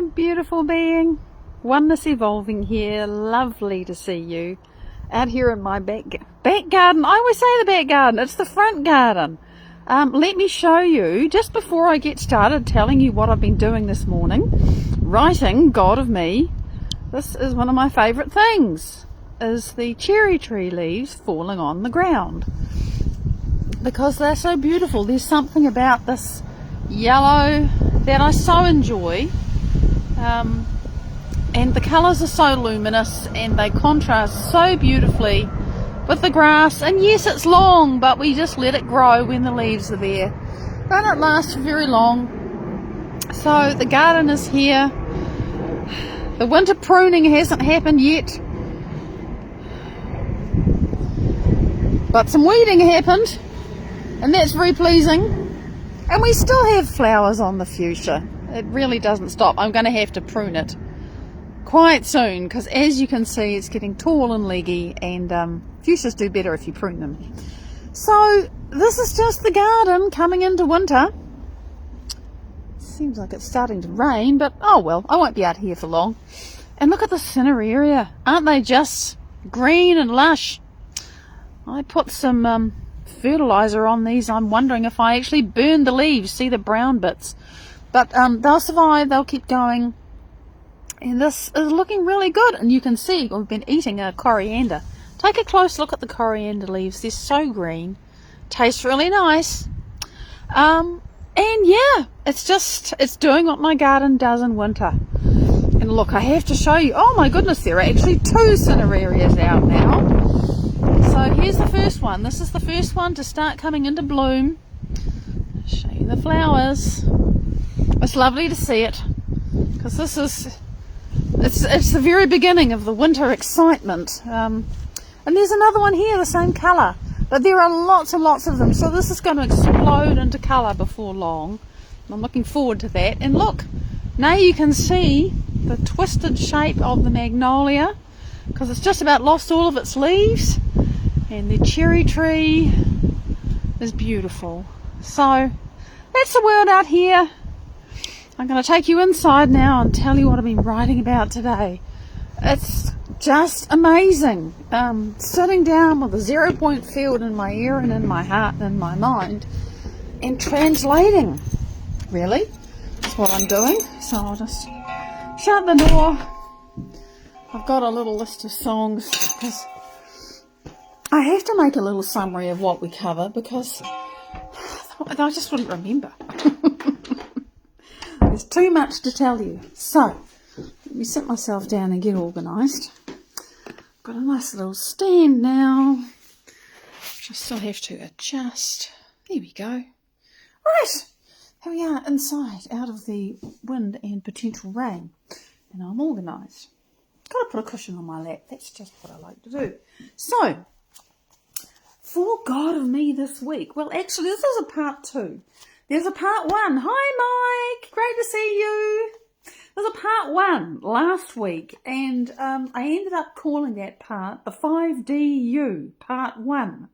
beautiful being. Oneness Evolving here. Lovely to see you out here in my back garden. I always say the back garden. It's the front garden. Let me show you, just before I get started telling you what I've been doing this morning, writing God of me. This is one of my favourite things, is the cherry tree leaves falling on the ground, because they're so beautiful. There's something about this yellow that I so enjoy, and the colours are so luminous and they contrast so beautifully with the grass. And yes, it's long, but we just let it grow when the leaves are there. They don't last for very long. So the garden is here. The winter pruning hasn't happened yet, but some weeding happened, and that's very pleasing. And we still have flowers on the fuchsia. It really doesn't stop. I'm going to have to prune it quite soon, because as you can see, it's getting tall and leggy, and fuchsias do better if you prune them. So this is just the garden coming into winter. Seems like it's starting to rain, but oh well, I won't be out here for long. And look at the cineraria. Aren't they just green and lush? I put some fertilizer on these. I'm wondering if I actually burned the leaves. See the brown bits? But they'll survive. They'll keep going. And this is looking really good. And you can see we've been eating coriander. Take a close look at the coriander leaves. They're so green. Tastes really nice. And yeah, it's doing what my garden does in winter. And look, I have to show you. Oh my goodness, there are actually 2 cinerarias out now. So here's the first one. This is the first one to start coming into bloom. I'll show you the flowers. It's lovely to see it, because this is it's the very beginning of the winter excitement. And there's another one here, the same colour, but there are lots and lots of them. So this is going to explode into colour before long. I'm looking forward to that. And look, now you can see the twisted shape of the magnolia, because it's just about lost all of its leaves. And the cherry tree is beautiful. So that's the world out here. I'm going to take you inside now and tell you what I've been writing about today. It's just amazing. Sitting down with a 0 point field in my ear and in my heart and in my mind, and translating. Really, that's what I'm doing. So I'll just shut the door. I've got a little list of songs, because I have to make a little summary of what we cover, because I just wouldn't remember. There's too much to tell you. So let me sit myself down and get organised. Got a nice little stand now, which I still have to adjust. There we go. Right, here we are inside, out of the wind and potential rain, and I'm organised. Got to put a cushion on my lap. That's just what I like to do. So, for God of me this week. Well, actually, this is a part 2. There's a part 1. Hi, Mike. Great to see you. There's a part 1 last week, and I ended up calling that part the 5DU, part 1,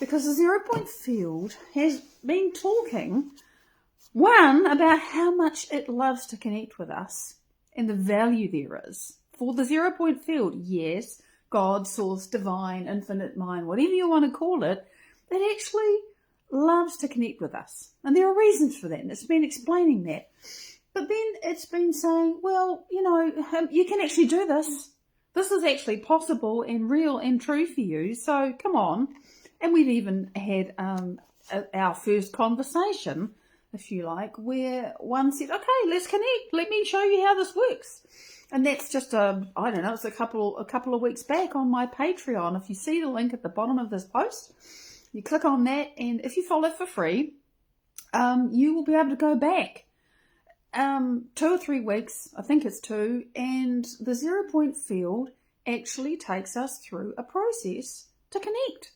because the 0 point field has been talking, one, about how much it loves to connect with us and the value there is. For the 0 point field, yes, God, source, divine, infinite mind, whatever you want to call it, it actually loves to connect with us. And there are reasons for that, and it's been explaining that. But then it's been saying, well, you know, you can actually do this. This is actually possible and real and true for you, so come on. And we've even had our first conversation, if you like, where one said, okay, let's connect. Let me show you how this works. And that's just I don't know, it's a couple of weeks back on my Patreon. If you see the link at the bottom of this post, you click on that, and if you follow for free, you will be able to go back 2 or 3 weeks, I think it's 2, and the 0 point field actually takes us through a process to connect.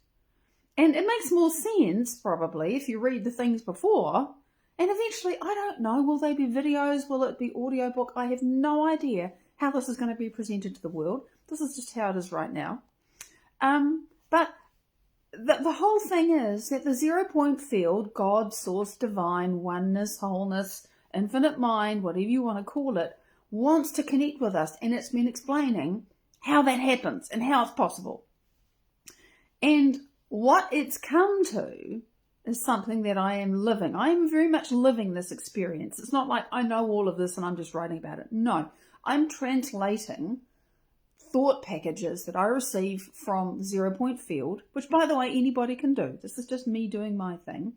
And it makes more sense, probably, if you read the things before. And eventually, I don't know, will they be videos? Will it be audiobook? I have no idea how this is going to be presented to the world. This is just how it is right now. But the whole thing is that the 0 point field, God, source, divine, oneness, wholeness, infinite mind, whatever you want to call it, wants to connect with us, and it's been explaining how that happens and how it's possible. And what it's come to is something that I am living. I am very much living this experience. It's not like I know all of this and I'm just writing about it. No, I'm translating thought packages that I receive from the 0 point field, which, by the way, anybody can do. This is just me doing my thing.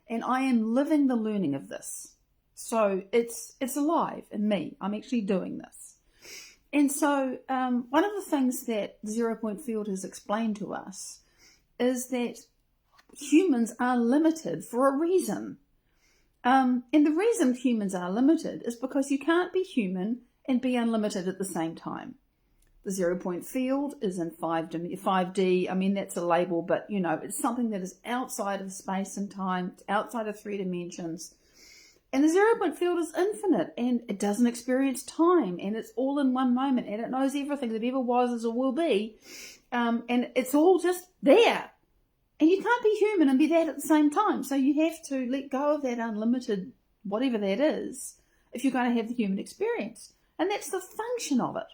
And I am living the learning of this. So it's alive in me. I'm actually doing this. And so one of the things that the 0 point field has explained to us is that humans are limited for a reason. And the reason humans are limited is because you can't be human and be unlimited at the same time. The 0 point field is in 5D. I mean, that's a label, but, you know, it's something that is outside of space and time. It's outside of 3 dimensions. And the 0 point field is infinite, and it doesn't experience time, and it's all in one moment, and it knows everything that ever was, is, or will be. And it's all just there. And you can't be human and be that at the same time. So you have to let go of that unlimited, whatever that is, if you're going to have the human experience. And that's the function of it.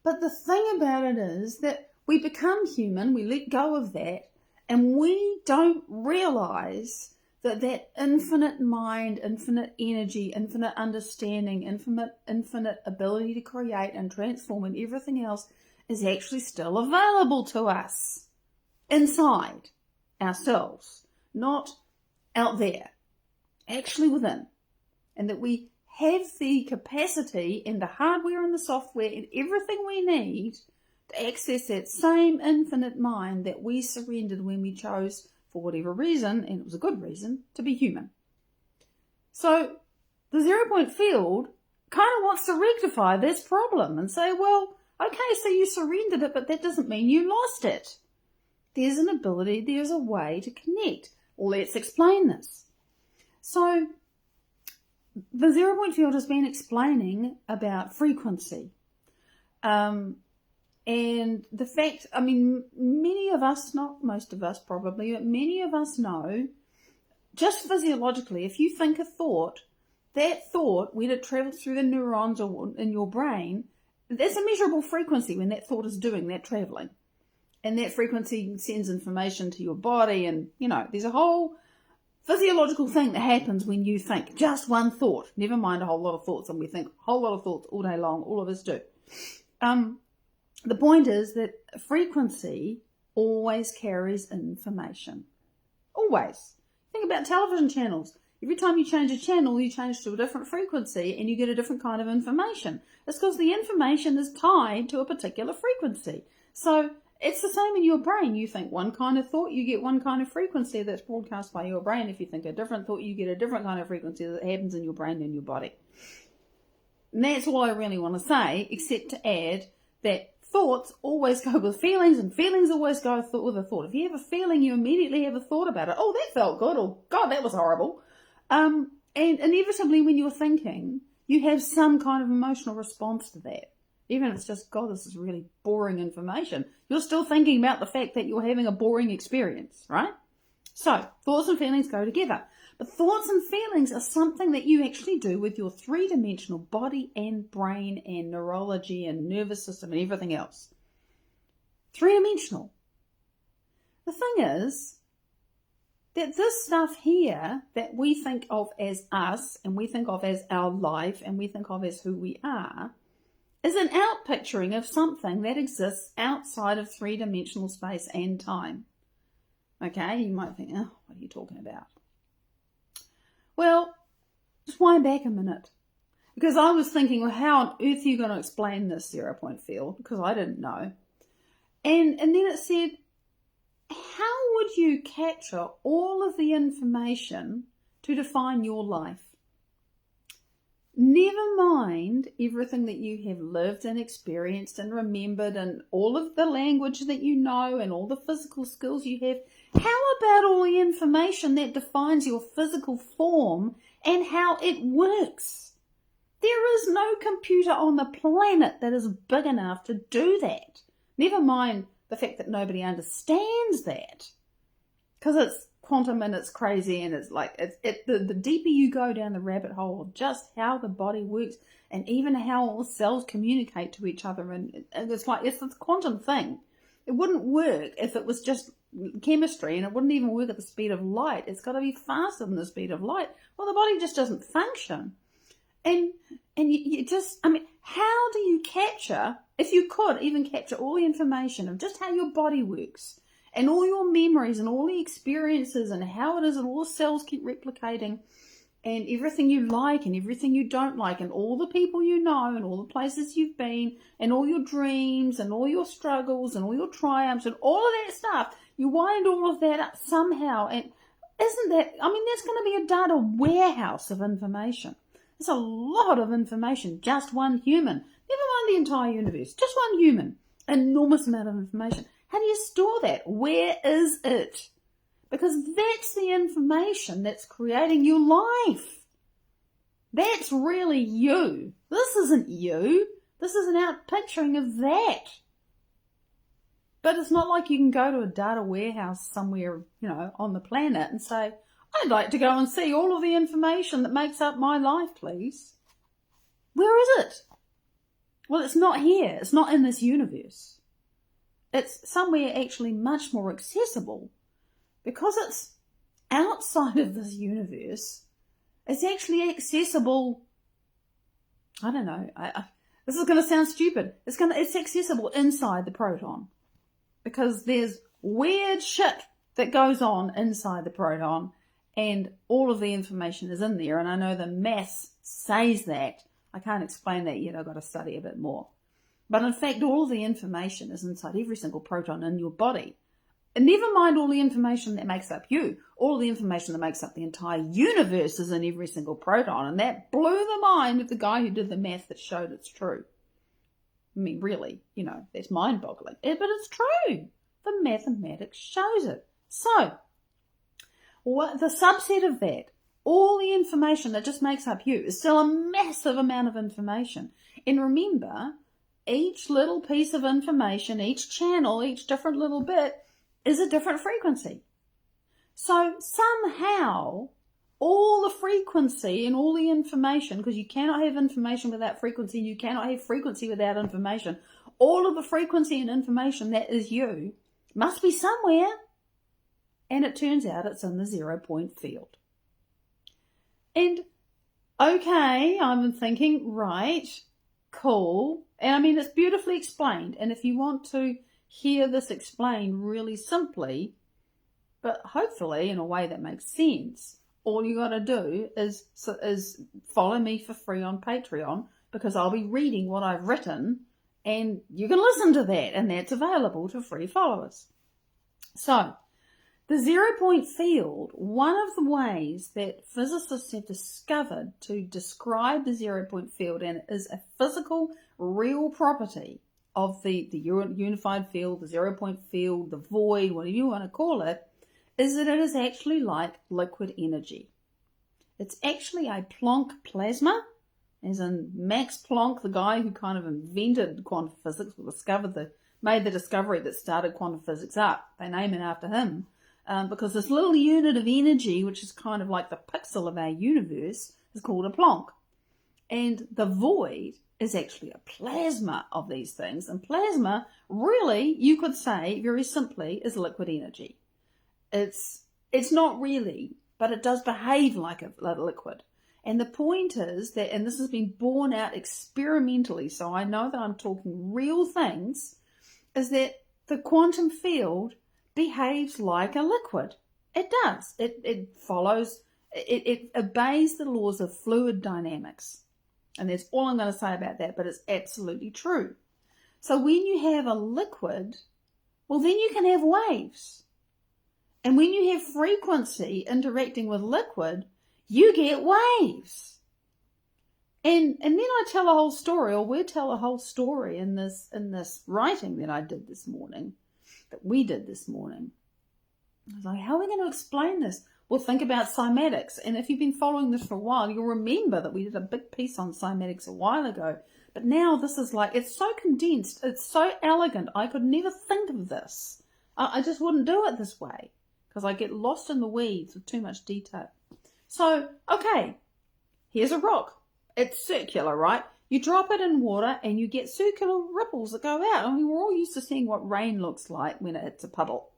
But the thing about it is that we become human, we let go of that, and we don't realize that that infinite mind, infinite energy, infinite understanding, infinite ability to create and transform and everything else is actually still available to us inside ourselves, not out there, actually within. And that we have the capacity and the hardware and the software and everything we need to access that same infinite mind that we surrendered when we chose, for whatever reason, and it was a good reason, to be human. So the 0 point field kind of wants to rectify this problem and say, well, okay, so you surrendered it, but that doesn't mean you lost it. There's an ability, there's a way to connect. Let's explain this. So the 0 point field has been explaining about frequency. And the fact, I mean, many of us, not most of us probably, but many of us know, just physiologically, if you think a thought, that thought, when it travels through the neurons or in your brain, there's a measurable frequency when that thought is doing that traveling. And that frequency sends information to your body, and, you know, there's a whole physiological thing that happens when you think just one thought, never mind a whole lot of thoughts, and we think a whole lot of thoughts all day long, all of us do. The point is that frequency always carries information. Always. Think about television channels. Every time you change a channel, you change to a different frequency and you get a different kind of information. It's because the information is tied to a particular frequency. So it's the same in your brain. You think one kind of thought, you get one kind of frequency that's broadcast by your brain. If you think a different thought, you get a different kind of frequency that happens in your brain and your body. And that's all I really want to say, except to add that thoughts always go with feelings, and feelings always go with a thought. If you have a feeling, you immediately have a thought about it. Oh, that felt good, or God, that was horrible. And inevitably, when you're thinking, you have some kind of emotional response to that. Even if it's just, God, this is really boring information, you're still thinking about the fact that you're having a boring experience, right? So, thoughts and feelings go together. But thoughts and feelings are something that you actually do with your three-dimensional body and brain and neurology and nervous system and everything else. Three-dimensional. The thing is that this stuff here that we think of as us and we think of as our life and we think of as who we are is an outpicturing of something that exists outside of three-dimensional space and time. Okay, you might think, oh, what are you talking about? Well, just wind back a minute. Because I was thinking, well, how on earth are you going to explain this 0 point field? Because I didn't know. And then it said, how would you capture all of the information to define your life? Never mind everything that you have lived and experienced and remembered and all of the language that you know and all the physical skills you have. How about all the information that defines your physical form and how it works? There is no computer on the planet that is big enough to do that. Never mind the fact that nobody understands that. Because it's quantum and it's crazy, and it's like the deeper you go down the rabbit hole of just how the body works and even how all the cells communicate to each other, and it's like it's this quantum thing. It wouldn't work if it was just chemistry, and it wouldn't even work at the speed of light. It's got to be faster than the speed of light. Well, the body just doesn't function. And you just, I mean, how do you capture, if you could even capture all the information of just how your body works and all your memories and all the experiences and how it is that all the cells keep replicating and everything you like and everything you don't like and all the people you know and all the places you've been and all your dreams and all your struggles and all your triumphs and all of that stuff, you wind all of that up somehow. And isn't that, I mean, there's going to be a data warehouse of information. There's a lot of information, just one human. Never mind the entire universe, just one human. Enormous amount of information. How do you store that? Where is it? Because that's the information that's creating your life. That's really you. This isn't you. This is an outpicturing of that. But it's not like you can go to a data warehouse somewhere, on the planet and say, I'd like to go and see all of the information that makes up my life, please. Where is it? Well, it's not here. It's not in this universe. It's somewhere actually much more accessible. Because it's outside of this universe, it's actually accessible. I don't know. This is going to sound stupid. It's accessible inside the proton. Because there's weird shit that goes on inside the proton, and all of the information is in there. And I know the maths says that. I can't explain that yet. I've got to study a bit more. But in fact, all of the information is inside every single proton in your body. And never mind all the information that makes up you. All the information that makes up the entire universe is in every single proton. And that blew the mind of the guy who did the math that showed it's true. I mean, really, that's mind-boggling. But it's true. The mathematics shows it. So, the subset of that, all the information that just makes up you, is still a massive amount of information. And remember, each little piece of information, each channel, each different little bit is a different frequency. So somehow all the frequency and all the information, because you cannot have information without frequency, and you cannot have frequency without information, all of the frequency and information that is you must be somewhere. And it turns out it's in the 0 point field. And okay, I'm thinking, right, cool. And I mean, it's beautifully explained. And if you want to hear this explained really simply, but hopefully in a way that makes sense, all you got to do is follow me for free on Patreon, because I'll be reading what I've written and you can listen to that, and that's available to free followers. So, the 0 point field, one of the ways that physicists have discovered to describe the 0 point field, and it is a physical, real property of the unified field, the 0 point field, the void, whatever you want to call it, is that it is actually like liquid energy. It's actually a Planck plasma, as in Max Planck, the guy who kind of invented quantum physics, made the discovery that started quantum physics up. They name it after him. Because this little unit of energy, which is kind of like the pixel of our universe, is called a Planck. And the void is actually a plasma of these things. And plasma, really, you could say, very simply, is liquid energy. It's not really, but it does behave like a liquid. And the point is that, and this has been borne out experimentally, so I know that I'm talking real things, is that the quantum field behaves like a liquid. It does. It follows, it obeys the laws of fluid dynamics. And that's all I'm going to say about that, but it's absolutely true. So when you have a liquid, well, then you can have waves. And when you have frequency interacting with liquid, you get waves. And then I tell a whole story, or we tell a whole story in this writing that I did this morning, that we did this morning. I was like, how are we going to explain this? Well, think about cymatics. And if you've been following this for a while, you'll remember that we did a big piece on cymatics a while ago. But now this is like, it's so condensed, it's so elegant, I could never think of this. I just wouldn't do it this way. because I get lost in the weeds with too much detail. So, okay, here's a rock. It's circular, right? You drop it in water and you get circular ripples that go out. I mean, we're all used to seeing what rain looks like when it hits a puddle.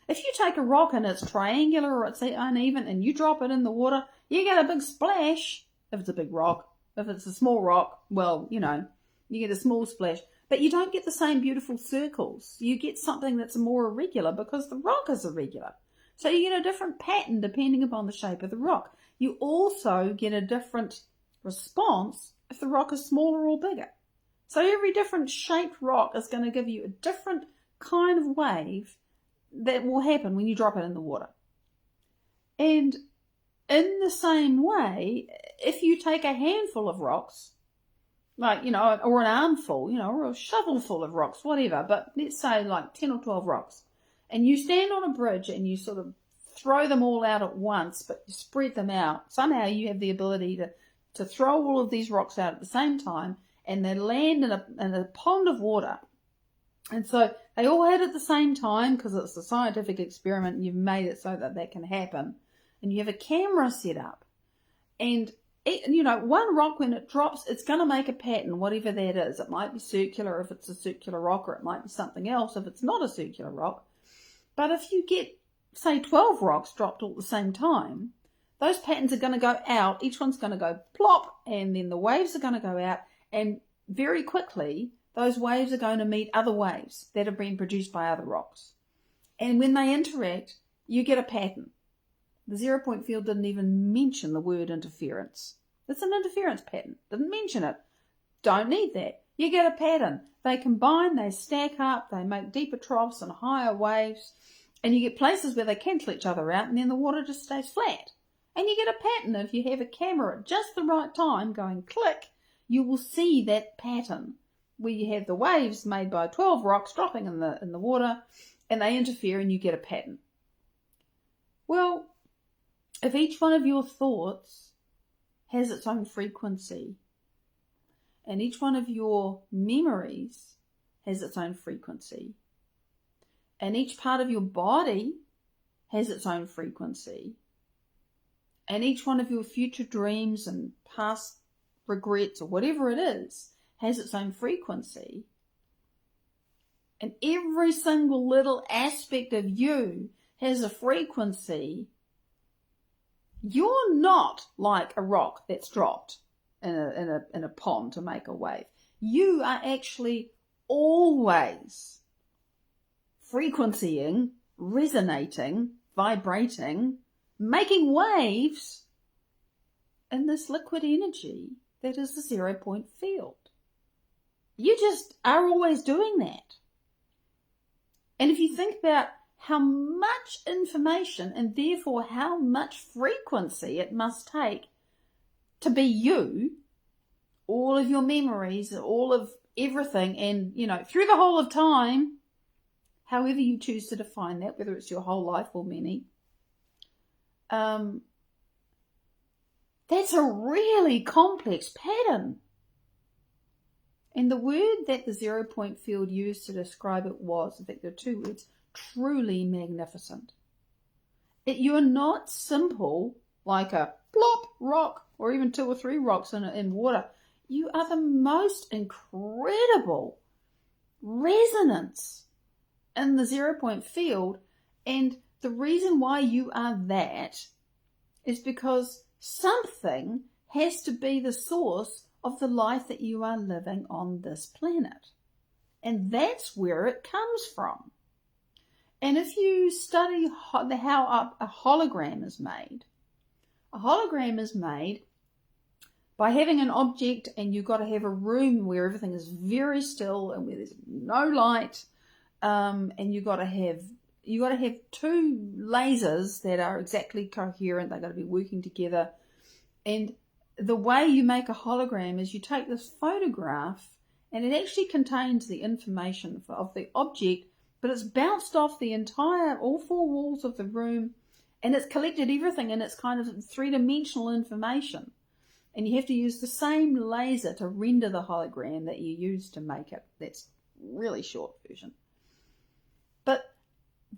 If you take a rock and it's triangular or it's uneven and you drop it in the water, you get a big splash if it's a big rock. If it's a small rock, well, you get a small splash. But you don't get the same beautiful circles. You get something that's more irregular because the rock is irregular. So you get a different pattern depending upon the shape of the rock. You also get a different response if the rock is smaller or bigger. So every different shaped rock is going to give you a different kind of wave that will happen when you drop it in the water. And in the same way, if you take a handful of rocks, like, or an armful, or a shovelful of rocks, whatever, but let's say like 10 or 12 rocks, and you stand on a bridge and you sort of throw them all out at once, but you spread them out. Somehow you have the ability to throw all of these rocks out at the same time, and they land in a pond of water. And so they all hit at the same time because it's a scientific experiment and you've made it so that can happen. And you have a camera set up. And, one rock, when it drops, it's going to make a pattern, whatever that is. It might be circular if it's a circular rock, or it might be something else if it's not a circular rock. But if you get, say, 12 rocks dropped all at the same time, those patterns are going to go out. Each one's going to go plop, and then the waves are going to go out. And very quickly, those waves are going to meet other waves that have been produced by other rocks. And when they interact, you get a pattern. The 0-point field didn't even mention the word interference. It's an interference pattern. Didn't mention it. Don't need that. You get a pattern. They combine, they stack up, they make deeper troughs and higher waves, and you get places where they cancel each other out, and then the water just stays flat. And you get a pattern. If you have a camera at just the right time going click, you will see that pattern where you have the waves made by 12 rocks dropping in the water, and they interfere, and you get a pattern. Well, if each one of your thoughts has its own frequency, and each one of your memories has its own frequency, and each part of your body has its own frequency, and each one of your future dreams and past regrets or whatever it is has its own frequency, and every single little aspect of you has a frequency, you're not like a rock that's dropped in a pond to make a wave. You are actually always frequencying, resonating, vibrating, making waves in this liquid energy that is the 0-point field. You just are always doing that. And if you think about how much information and therefore how much frequency it must take to be you, all of your memories, all of everything, and, through the whole of time, however you choose to define that, whether it's your whole life or many, that's a really complex pattern. And the word that the 0-point field used to describe it was, in fact, there are two words, truly magnificent. You're not simple like a plop rock or even 2 or 3 rocks in water. You are the most incredible resonance in the 0-point field. And the reason why you are that is because something has to be the source of the life that you are living on this planet. And that's where it comes from. And if you study how a hologram is made by having an object, and you've got to have a room where everything is very still and where there's no light, and you've got to have 2 lasers that are exactly coherent. They've got to be working together. And the way you make a hologram is you take this photograph, and it actually contains the information of the object, but it's bounced off all 4 walls of the room, and it's collected everything in its kind of 3-dimensional information. And you have to use the same laser to render the hologram that you use to make it. That's really short version. But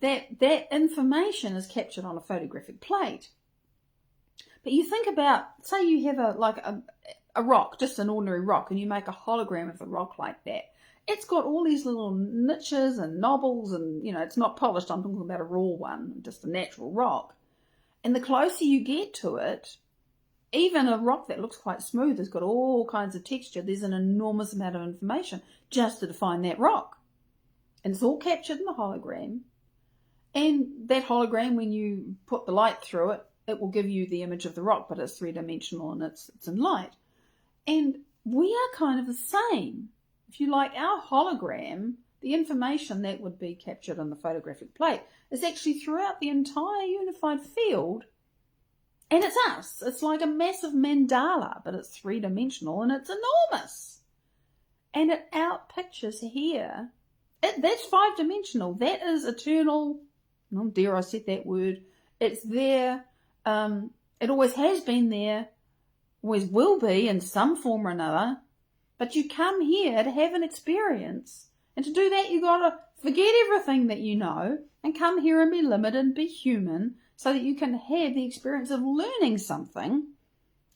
that information is captured on a photographic plate. But you think about, say you have a rock, just an ordinary rock, and you make a hologram of the rock like that. It's got all these little niches and knobbles, and it's not polished. I'm talking about a raw one, just a natural rock. And the closer you get to it, even a rock that looks quite smooth has got all kinds of texture. There's an enormous amount of information just to define that rock. And it's all captured in the hologram. And that hologram, when you put the light through it, it will give you the image of the rock, but it's three-dimensional and it's in light. And we are kind of the same. If you like, our hologram, the information that would be captured on the photographic plate is actually throughout the entire unified field. And it's us. It's like a massive mandala, but it's three-dimensional and it's enormous. And it outpictures here. That's five-dimensional. That is eternal. Oh, dare I said that word. It's there. It always has been there. Always will be in some form or another. But you come here to have an experience. And to do that, you got to forget everything that you know and come here and be limited and be human so that you can have the experience of learning something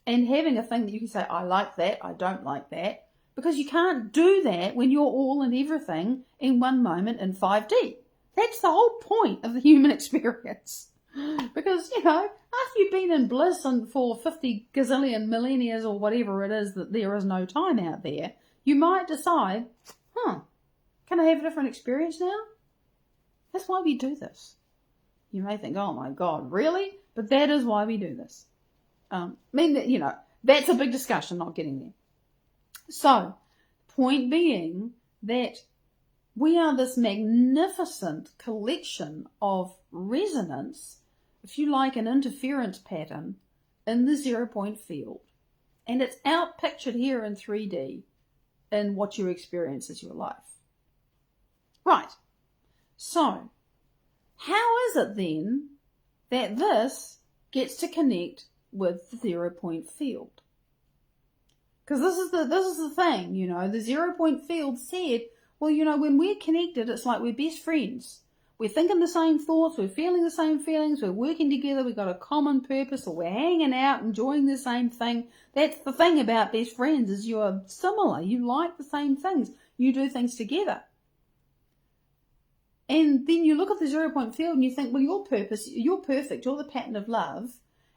and having a thing that you can say, I like that, I don't like that. Because you can't do that when you're all and everything in one moment in 5D. That's the whole point of the human experience. Because, after you've been in bliss and for 50 gazillion millennia or whatever it is that there is no time out there, you might decide, can I have a different experience now? That's why we do this. You may think, oh my God, really? But that is why we do this. That's a big discussion, not getting there. So, point being that we are this magnificent collection of resonance, if you like, an interference pattern in the 0-point field. And it's outpictured here in 3D in what you experience as your life. Right. So, how is it then that this gets to connect with the 0-point field? Because this is the thing, the 0-point field said, well, when we're connected, it's like we're best friends. We're thinking the same thoughts, we're feeling the same feelings, we're working together, we've got a common purpose, or we're hanging out, enjoying the same thing. That's the thing about best friends, is you're similar. You like the same things. You do things together. And then you look at the 0-point field and you think, well, you're perfect, you're the pattern of love.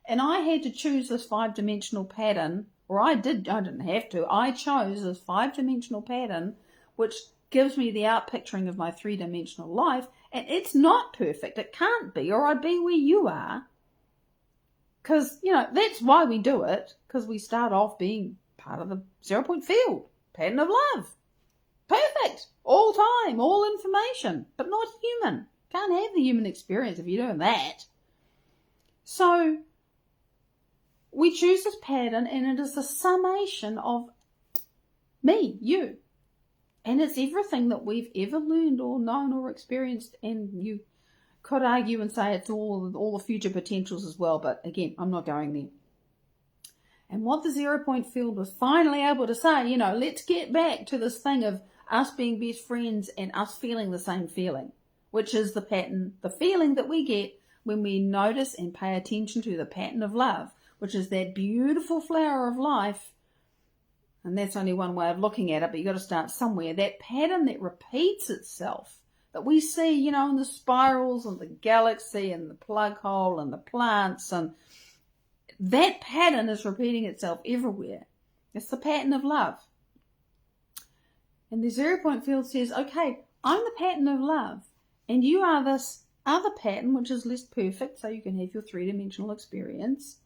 And I had to choose this 5-dimensional pattern, or I didn't have to. I chose this 5-dimensional pattern, which gives me the outpicturing of my 3-dimensional life. And it's not perfect. It can't be, or I'd be where you are. Because, that's why we do it. Because we start off being part of the 0-point field. Pattern of love. Perfect. All time. All information. But not human. Can't have the human experience if you're doing that. So, we choose this pattern, and it is the summation of me, you. And it's everything that we've ever learned or known or experienced, and you could argue and say it's all the future potentials as well, but again, I'm not going there. And what the 0-point field was finally able to say, let's get back to this thing of us being best friends and us feeling the same feeling, which is the pattern, the feeling that we get when we notice and pay attention to the pattern of love, which is that beautiful flower of life. And that's only one way of looking at it, but you've got to start somewhere. That pattern that repeats itself, that we see, in the spirals and the galaxy and the plug hole and the plants, and that pattern is repeating itself everywhere. It's the pattern of love. And the 0-point field says, okay, I'm the pattern of love, and you are this other pattern, which is less perfect, so you can have your 3-dimensional experience.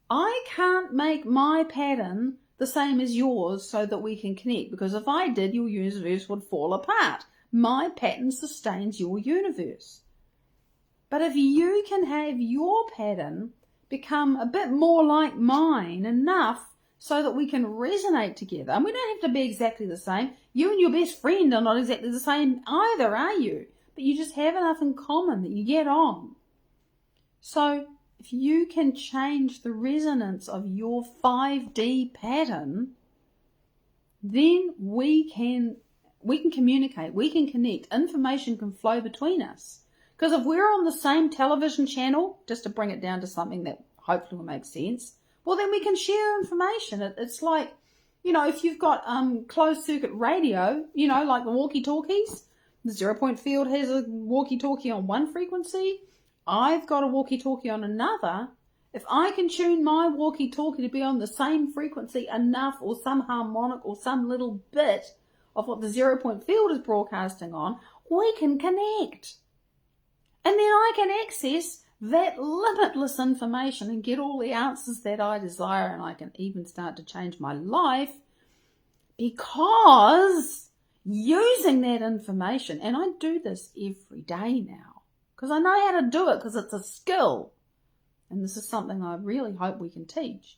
I can't make my pattern the same as yours so that we can connect, because if I did, your universe would fall apart. My pattern sustains your universe. But if you can have your pattern become a bit more like mine, enough so that we can resonate together, and we don't have to be exactly the same. You and your best friend are not exactly the same either, are you? But you just have enough in common that you get on. So if you can change the resonance of your 5D pattern, then we can we can communicate, we can connect, information can flow between us. Because if we're on the same television channel, just to bring it down to something that hopefully will make sense, well, then we can share information. It's like, if you've got closed circuit radio, like the walkie-talkies, the 0 Point field has a walkie-talkie on one frequency, I've got a walkie-talkie on another. If I can tune my walkie-talkie to be on the same frequency enough, or some harmonic or some little bit of what the 0 Point field is broadcasting on, we can connect. And then I can access that limitless information and get all the answers that I desire, and I can even start to change my life because using that information, and I do this every day now because I know how to do it, because it's a skill, and this is something I really hope we can teach.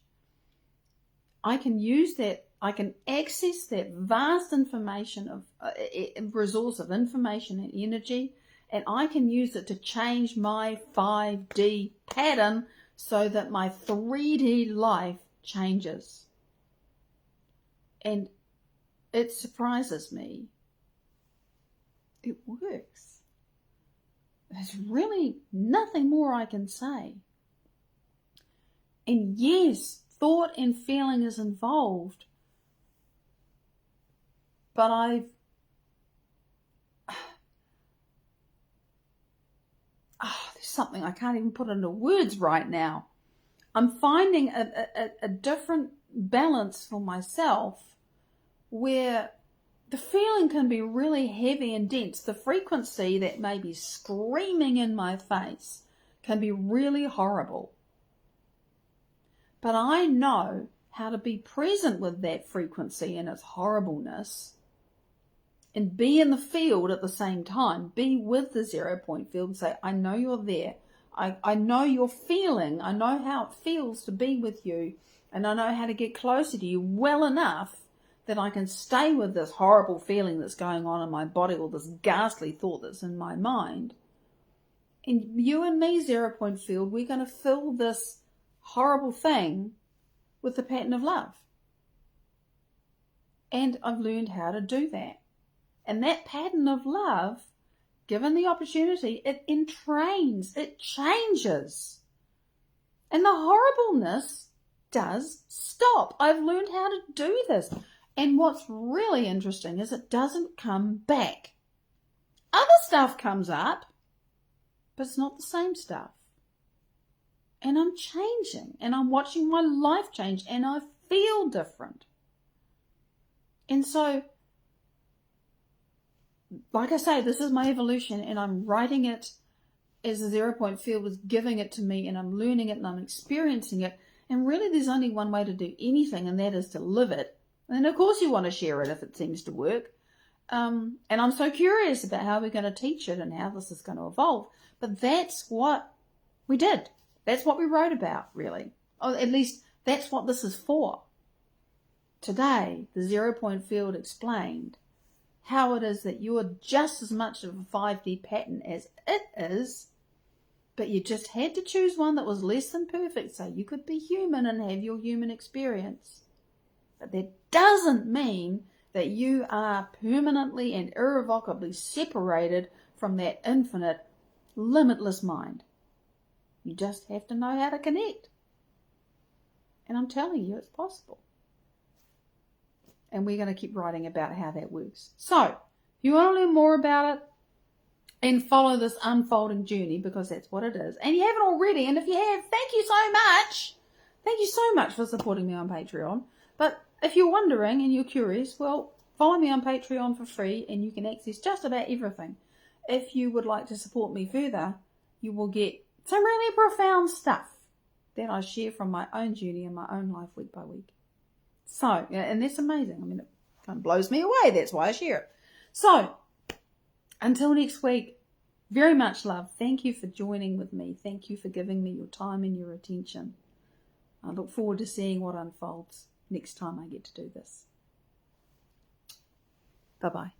I can use that, I can access that vast information of resource of information and energy, and I can use it to change my 5D pattern so that my 3D life changes. And it surprises me. It works. There's really nothing more I can say. And yes, thought and feeling is involved, but there's something I can't even put into words right now. I'm finding a different balance for myself where the feeling can be really heavy and dense. The frequency that may be screaming in my face can be really horrible. But I know how to be present with that frequency and its horribleness and be in the field at the same time. Be with the 0 Point field and say, I know you're there. I know you're feeling. I know how it feels to be with you. And I know how to get closer to you well enough that I can stay with this horrible feeling that's going on in my body, or this ghastly thought that's in my mind. And you and me, 0 Point field, we're going to fill this horrible thing with the pattern of love. And I've learned how to do that. And that pattern of love, given the opportunity, it entrains, it changes. And the horribleness does stop. I've learned how to do this. And what's really interesting is it doesn't come back. Other stuff comes up, but it's not the same stuff. And I'm changing, and I'm watching my life change, and I feel different. And so, like I say, this is my evolution, and I'm writing it as the 0 Point field was giving it to me, and I'm learning it, and I'm experiencing it. And really, there's only one way to do anything, and that is to live it. And of course you want to share it if it seems to work. And I'm so curious about how we're going to teach it and how this is going to evolve. But that's what we did. That's what we wrote about, really. Or at least that's what this is for. Today, the 0 Point field explained how it is that you are just as much of a 5D pattern as it is, but you just had to choose one that was less than perfect so you could be human and have your human experience. But that doesn't mean that you are permanently and irrevocably separated from that infinite, limitless mind. You just have to know how to connect. And I'm telling you, it's possible. And we're going to keep writing about how that works. So, if you want to learn more about it and follow this unfolding journey, because that's what it is, and you haven't already, and if you have, thank you so much. Thank you so much for supporting me on Patreon. But if you're wondering and you're curious, well, follow me on Patreon for free and you can access just about everything. If you would like to support me further, you will get some really profound stuff that I share from my own journey and my own life week by week. So, and that's amazing. I mean, it kind of blows me away. That's why I share it. So, until next week, very much love. Thank you for joining with me. Thank you for giving me your time and your attention. I look forward to seeing what unfolds next time I get to do this. Bye-bye.